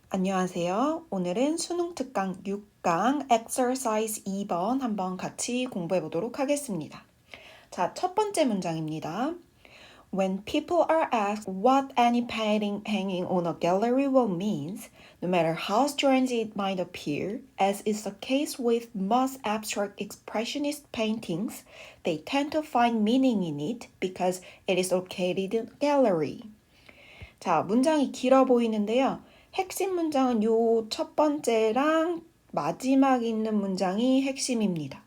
안녕하세요. 오늘은 수능 특강 6강 exercise 2번 한번 같이 공부해 보도록 하겠습니다. 자, 첫 번째 문장입니다. When people are asked what any painting hanging on a gallery wall means, no matter how strange it might appear, as is the case with most abstract expressionist paintings, they tend to find meaning in it because it is located in a gallery. 자, 문장이 길어 보이는데요. 핵심 문장은 요 첫 번째랑 마지막 있는 문장이 핵심입니다.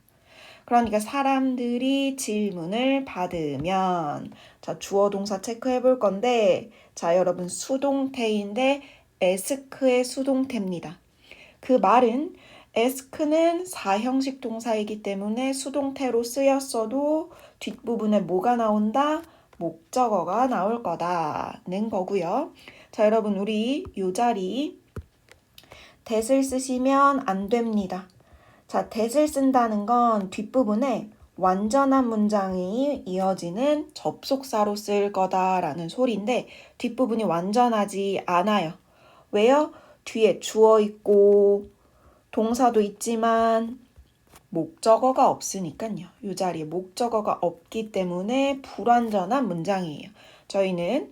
그러니까 사람들이 질문을 받으면 자, 주어 동사 체크해 볼 건데 자, 여러분 수동태인데 ask의 수동태입니다. 그 말은 ask는 4형식 동사이기 때문에 수동태로 쓰였어도 뒷부분에 뭐가 나온다? 목적어가 나올 거다는 거고요. 자, 여러분 우리 이 자리 that을 쓰시면 안 됩니다. 자, that을 쓴다는 건 뒷부분에 완전한 문장이 이어지는 접속사로 쓸 거다라는 소리인데 뒷부분이 완전하지 않아요. 왜요? 뒤에 주어 있고 동사도 있지만 목적어가 없으니까요. 이 자리에 목적어가 없기 때문에 불완전한 문장이에요. 저희는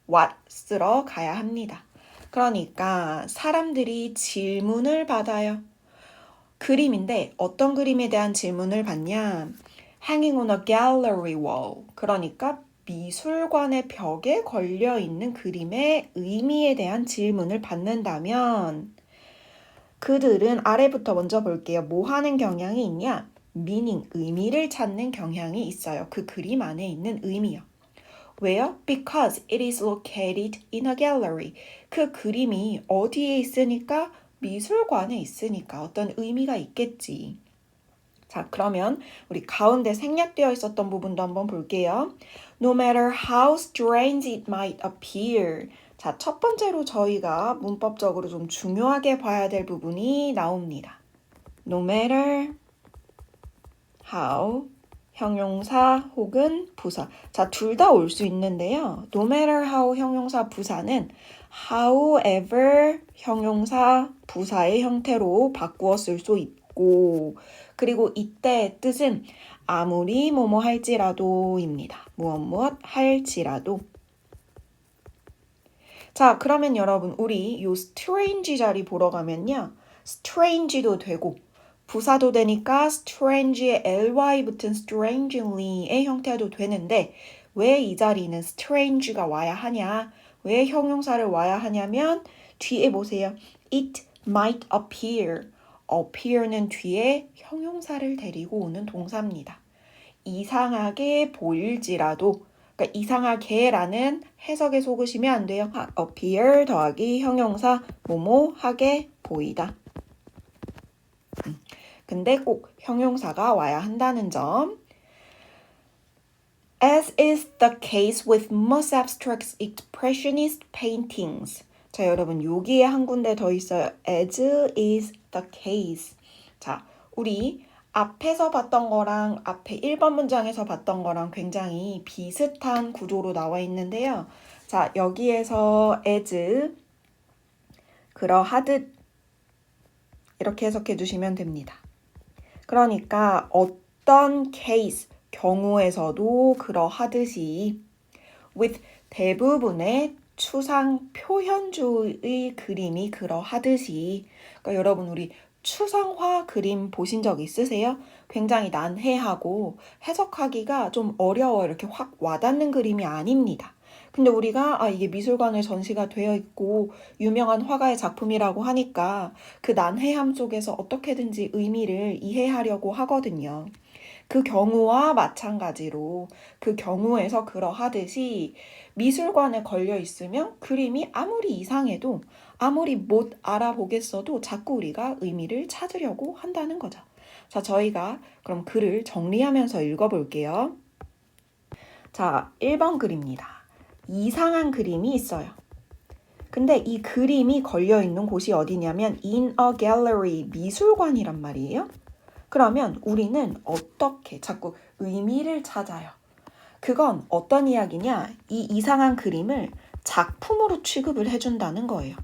what 쓰러 가야 합니다. 그러니까 사람들이 질문을 받아요. 그림인데 어떤 그림에 대한 질문을 받냐? Hanging on a gallery wall. 그러니까 미술관의 벽에 걸려있는 그림의 의미에 대한 질문을 받는다면 그들은 아래부터 먼저 볼게요. 뭐 하는 경향이 있냐? meaning, 의미를 찾는 경향이 있어요. 그 그림 안에 있는 의미요. 왜요? Because it is located in a gallery. 그 그림이 어디에 있으니까? 미술관에 있으니까 어떤 의미가 있겠지. 자, 그러면 우리 가운데 생략되어 있었던 부분도 한번 볼게요. No matter how strange it might appear. 자, 첫 번째로 저희가 문법적으로 좀 중요하게 봐야 될 부분이 나옵니다. No matter how 형용사 혹은 부사. 자, 둘 다 올 수 있는데요. No matter how 형용사 부사는 however 형용사 부사의 형태로 바꾸어 쓸 수 있고 그리고 이때 뜻은 아무리 뭐뭐 할지라도입니다. 무엇 할지라도. 자, 그러면 여러분 우리 요 strange 자리 보러 가면요. strange도 되고 부사도 되니까 strange의 ly 붙은 strangely의 형태도 되는데 왜 이 자리는 strange가 와야 하냐? 왜 형용사를 와야 하냐면 뒤에 보세요. It might appear. appear는 뒤에 형용사를 데리고 오는 동사입니다. 이상하게 보일지라도 그러니까 이상하게라는 해석에 속으시면 안 돼요. appear 더하기 형용사 뭐뭐 하게 보이다. 근데 꼭 형용사가 와야 한다는 점. As is the case with most abstract expressionist paintings. 자, 여러분 여기에 한 군데 더 있어요. As is the case. 자, 우리 앞에서 봤던 거랑 앞에 1번 문장에서 봤던 거랑 굉장히 비슷한 구조로 나와 있는데요. 자, 여기에서 as 그러하듯 이렇게 해석해 주시면 됩니다. 그러니까 어떤 케이스, 경우에서도 그러하듯이 with 대부분의 추상 표현주의 그림이 그러하듯이 그러니까 여러분 우리 추상화 그림 보신 적 있으세요? 굉장히 난해하고 해석하기가 좀 어려워 이렇게 확 와닿는 그림이 아닙니다. 근데 우리가 이게 미술관에 전시가 되어 있고 유명한 화가의 작품이라고 하니까 그 난해함 속에서 어떻게든지 의미를 이해하려고 하거든요. 그 경우와 마찬가지로 그 경우에서 그러하듯이 미술관에 걸려 있으면 그림이 아무리 이상해도 아무리 못 알아보겠어도 자꾸 우리가 의미를 찾으려고 한다는 거죠. 자, 저희가 그럼 글을 정리하면서 읽어볼게요. 자, 1번 글입니다. 이상한 그림이 있어요. 근데 이 그림이 걸려있는 곳이 어디냐면 in a gallery, 미술관이란 말이에요. 그러면 우리는 어떻게 자꾸 의미를 찾아요. 그건 어떤 이야기냐? 이 이상한 그림을 작품으로 취급을 해준다는 거예요.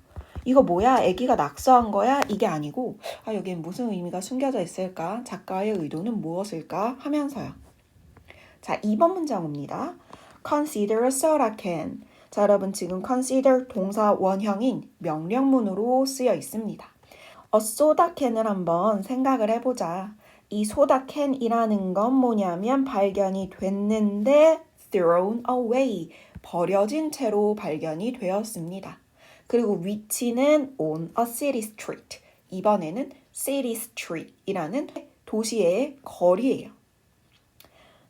이거 뭐야? 애기가 낙서한 거야? 이게 아니고 여기엔 무슨 의미가 숨겨져 있을까? 작가의 의도는 무엇일까? 하면서요. 자, 2번 문장 옵니다. Consider a soda can. 자, 여러분 지금 consider 동사 원형인 명령문으로 쓰여 있습니다. soda can을 한번 생각을 해보자. 이 소다 캔이라는 건 뭐냐면 발견이 됐는데 thrown away, 버려진 채로 발견이 되었습니다. 그리고 위치는 on a city street. 이번에는 city street이라는 도시의 거리예요.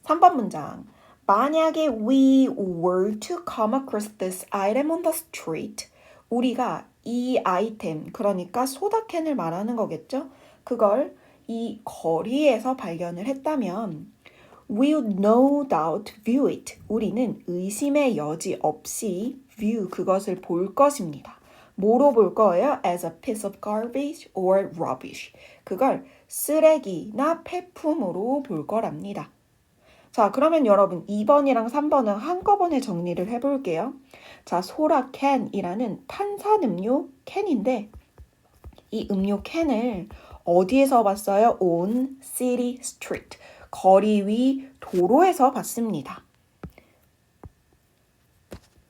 3번 문장. 만약에 we were to come across this item on the street, 우리가 이 아이템, 그러니까 소다캔을 말하는 거겠죠? 그걸 이 거리에서 발견을 했다면 we would no doubt view it. 우리는 의심의 여지 없이 view, 그것을 볼 것입니다. 뭐로 볼 거예요? As a piece of garbage or rubbish. 그걸 쓰레기나 폐품으로 볼 거랍니다. 자, 그러면 여러분 2번이랑 3번은 한꺼번에 정리를 해볼게요. 자, 소라 캔이라는 탄산음료 캔인데 이 음료 캔을 어디에서 봤어요? On city street. 거리 위 도로에서 봤습니다.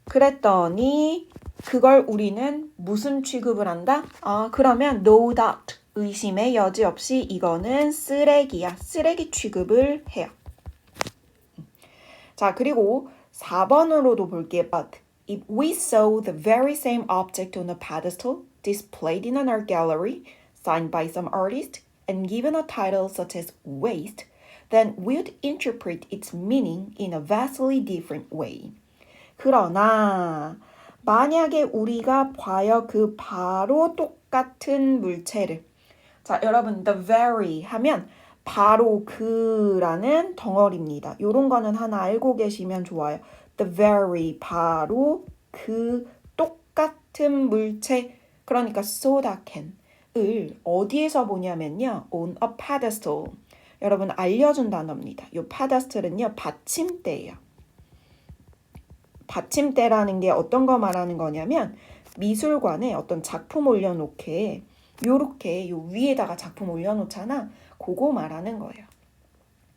그랬더니 그걸 우리는 무슨 취급을 한다? 그러면 no doubt, 의심의 여지 없이 이거는 쓰레기야. 쓰레기 취급을 해요. 자, 그리고 4번으로도 볼게요. But if we saw the very same object on a pedestal displayed in an art gallery, signed by some artist, and given a title such as waste, then we'd interpret its meaning in a vastly different way. 그러나 만약에 우리가 봐요 그 바로 똑같은 물체를, 자, 여러분 the very 하면 바로 그라는 덩어리입니다. 이런 거는 하나 알고 계시면 좋아요. The very, 바로 그 똑같은 물체, 그러니까 soda can을 어디에서 보냐면요. on a pedestal. 여러분 알려준 단어입니다. 이 pedestal은요. 받침대예요. 받침대라는 게 어떤 거 말하는 거냐면 미술관에 어떤 작품 올려놓게 요렇게 요 위에다가 작품 올려놓잖아. 그거 말하는 거예요.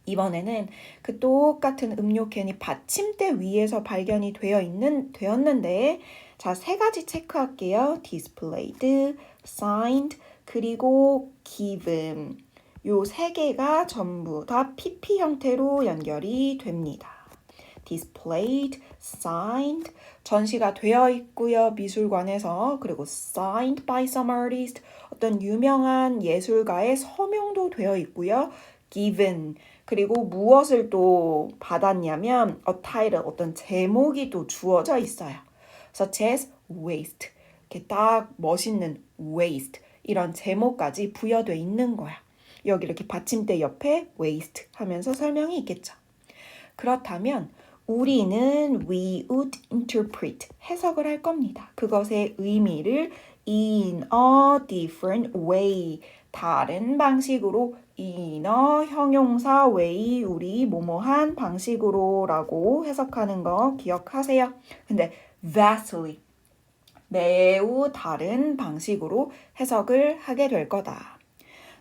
이번에는 그 똑같은 음료 캔이 받침대 위에서 발견이 되었는데 자, 3가지 체크할게요. displayed, signed, 그리고 given. 요 3개가 전부 다 PP 형태로 연결이 됩니다. displayed, signed, 전시가 되어 있고요. 미술관에서. 그리고 signed by some artist, 어떤 유명한 예술가의 서명도 되어 있고요. given, 그리고 무엇을 또 받았냐면 a title, 어떤 제목이 또 주어져 있어요. such as waste, 이렇게 딱 멋있는 waste, 이런 제목까지 부여되어 있는 거야. 여기 이렇게 받침대 옆에 waste 하면서 설명이 있겠죠. 그렇다면 우리는 we would interpret, 해석을 할 겁니다. 그것의 의미를 in a different way, 다른 방식으로, in a 형용사 way, 우리 뭐뭐한 방식으로 라고 해석하는 거 기억하세요. 근데 vastly, 매우 다른 방식으로 해석을 하게 될 거다.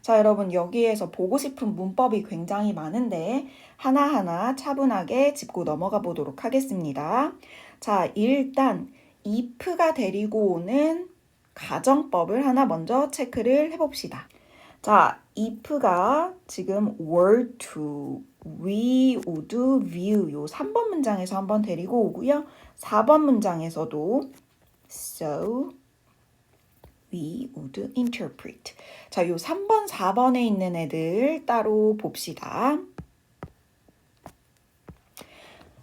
자, 여러분 여기에서 보고 싶은 문법이 굉장히 많은데 하나하나 차분하게 짚고 넘어가 보도록 하겠습니다. 자, 일단 if가 데리고 오는 가정법을 하나 먼저 체크를 해봅시다. 자, if가 지금 were to, we would view 요 3번 문장에서 한번 데리고 오고요. 4번 문장에서도 so we would interpret. 자, 요 3번, 4번에 있는 애들 따로 봅시다.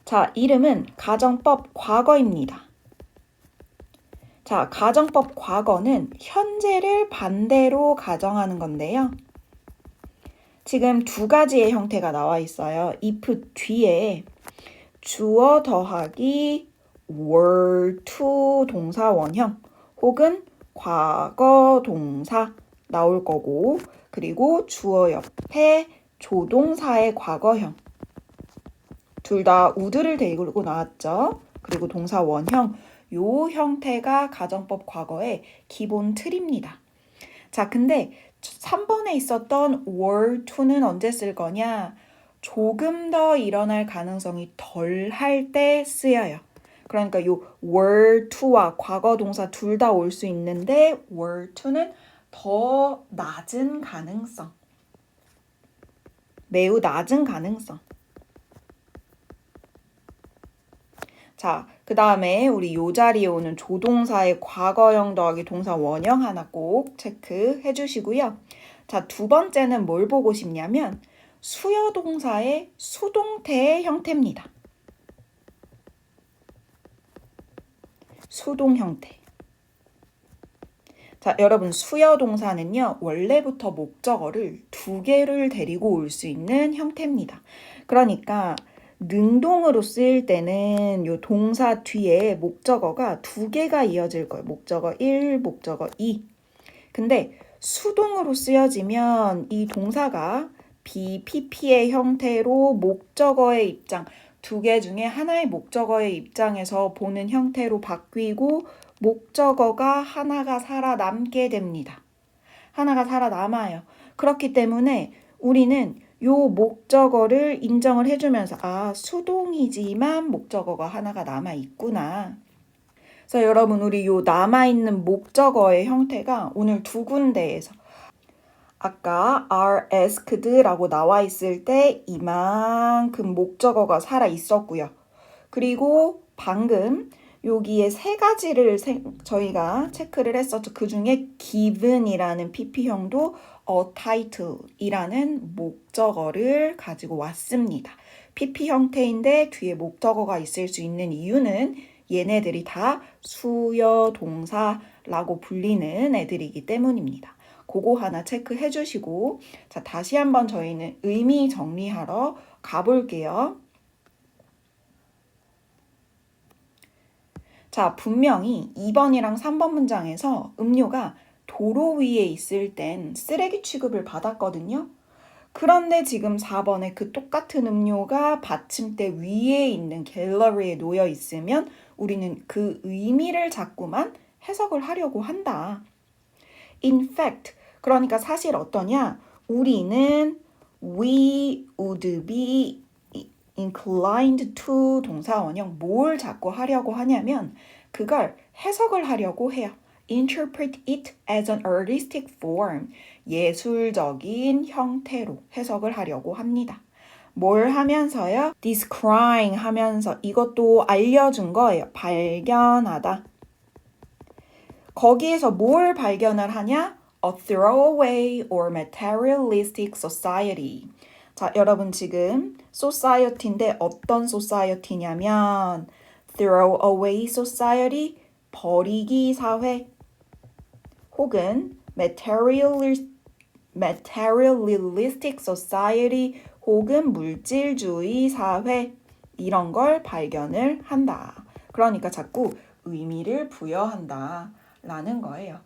자, 이름은 가정법 과거입니다. 자, 가정법 과거는 현재를 반대로 가정하는 건데요. 지금 2가지의 형태가 나와 있어요. if 뒤에 주어 더하기 were to 동사 원형 혹은 과거 동사 나올 거고, 그리고 주어 옆에 조동사의 과거형, 둘 다 would를 데리고 나왔죠. 그리고 동사 원형, 요 형태가 가정법 과거의 기본 틀입니다. 자, 근데 3번에 있었던 were to는 언제 쓸 거냐? 조금 더 일어날 가능성이 덜 할 때 쓰여요. 그러니까 요 were to와 과거 동사 둘 다 올 수 있는데 were to는 더 낮은 가능성. 매우 낮은 가능성. 자, 그 다음에 우리 요 자리에 오는 조동사의 과거형 더하기 동사 원형 하나 꼭 체크해 주시고요. 자, 두 번째는 뭘 보고 싶냐면 수요 동사의 수동태의 형태입니다. 수동 형태. 자, 여러분 수요 동사는요. 원래부터 목적어를 두 개를 데리고 올 수 있는 형태입니다. 그러니까 능동으로 쓰일 때는 요 동사 뒤에 목적어가 두 개가 이어질 거예요. 목적어 1, 목적어 2. 근데 수동으로 쓰여지면 이 동사가 BPP의 형태로 목적어의 입장, 두 개 중에 하나의 목적어의 입장에서 보는 형태로 바뀌고 목적어가 하나가 살아남게 됩니다. 하나가 살아남아요. 그렇기 때문에 우리는 요 목적어를 인정을 해주면서 아, 수동이지만 목적어가 하나가 남아있구나. 그래서 여러분 우리 요 남아있는 목적어의 형태가 오늘 두 군데에서 아까 are asked라고 나와 있을 때 이만큼 목적어가 살아 있었고요. 그리고 방금 여기에 세 가지를 저희가 체크를 했었죠. 그 중에 given이라는 PP형도 a title이라는 목적어를 가지고 왔습니다. PP 형태인데 뒤에 목적어가 있을 수 있는 이유는 얘네들이 다 수요 동사라고 불리는 애들이기 때문입니다. 그거 하나 체크해 주시고 자, 다시 한번 저희는 의미 정리하러 가볼게요. 자, 분명히 2번이랑 3번 문장에서 음료가 도로 위에 있을 땐 쓰레기 취급을 받았거든요. 그런데 지금 4번에 그 똑같은 음료가 받침대 위에 있는 갤러리에 놓여 있으면 우리는 그 의미를 자꾸만 해석을 하려고 한다. In fact, 그러니까 사실 어떠냐? 우리는 we would be inclined to 동사 원형 뭘 자꾸 하려고 하냐면 그걸 해석을 하려고 해요. Interpret it as an artistic form. 예술적인 형태로 해석을 하려고 합니다. 뭘 하면서요? descrying 하면서 이것도 알려준 거예요. 발견하다. 거기에서 뭘 발견을 하냐? A throwaway or materialistic society. 자, 여러분 지금 society인데 어떤 society냐면 throwaway society, 버리기 사회 혹은 materialistic society 혹은 물질주의 사회 이런 걸 발견을 한다. 그러니까 자꾸 의미를 부여한다 라는 거예요.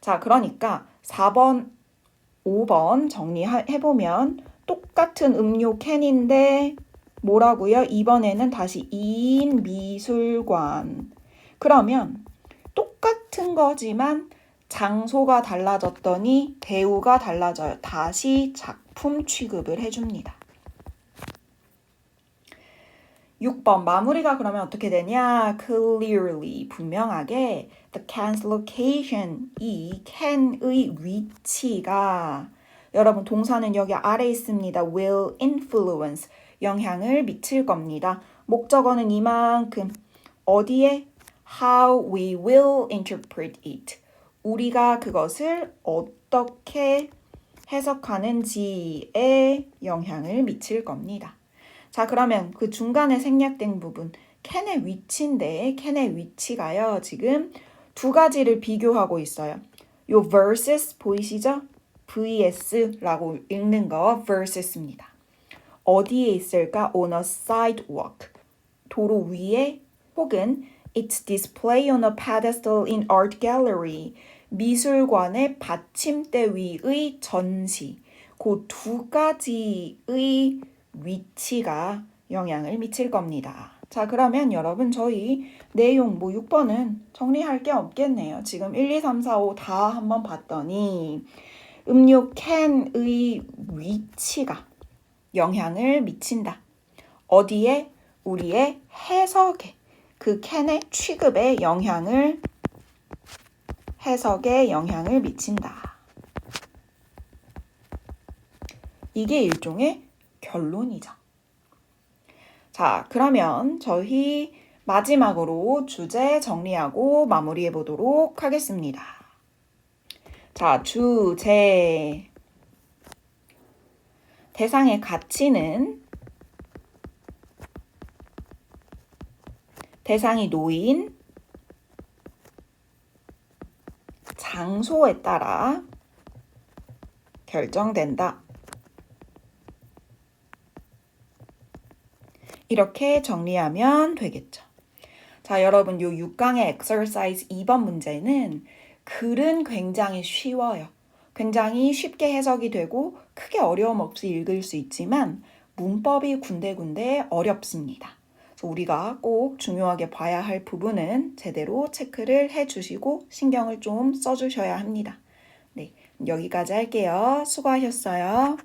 자, 그러니까 4번, 5번 정리해보면 똑같은 음료 캔인데 뭐라고요? 이번에는 다시 2인 미술관. 그러면 똑같은 거지만 장소가 달라졌더니 배우가 달라져요. 다시 작품 취급을 해줍니다. 6번 마무리가 그러면 어떻게 되냐? Clearly 분명하게 the can's location 이 can의 위치가 여러분 동사는 여기 아래 있습니다. will influence 영향을 미칠 겁니다. 목적어는 이만큼 어디에? How we will interpret it 우리가 그것을 어떻게 해석하는지에 영향을 미칠 겁니다. 자, 그러면 그 중간에 생략된 부분 캔의 위치인데 캔의 위치가요. 지금 두 가지를 비교하고 있어요. 요 versus 보이시죠? vs라고 읽는 거 versus입니다. 어디에 있을까? On a sidewalk. 도로 위에 혹은 It's displayed on a pedestal in art gallery. 미술관의 받침대 위의 전시. 그 두 가지의 위치가 영향을 미칠 겁니다. 자, 그러면 여러분 저희 내용 6번은 정리할 게 없겠네요. 지금 1, 2, 3, 4, 5 다 한번 봤더니 음료 캔의 위치가 영향을 미친다. 어디에? 우리의 해석에, 그 캔의 취급에 해석에 영향을 미친다. 이게 일종의 결론이죠. 자, 그러면 저희 마지막으로 주제 정리하고 마무리해 보도록 하겠습니다. 자, 주제. 대상의 가치는 대상이 놓인 장소에 따라 결정된다. 이렇게 정리하면 되겠죠. 자, 여러분 요 6강의 exercise 2번 문제는 글은 굉장히 쉬워요. 굉장히 쉽게 해석이 되고 크게 어려움 없이 읽을 수 있지만 문법이 군데군데 어렵습니다. 그래서 우리가 꼭 중요하게 봐야 할 부분은 제대로 체크를 해주시고 신경을 좀 써주셔야 합니다. 네, 여기까지 할게요. 수고하셨어요.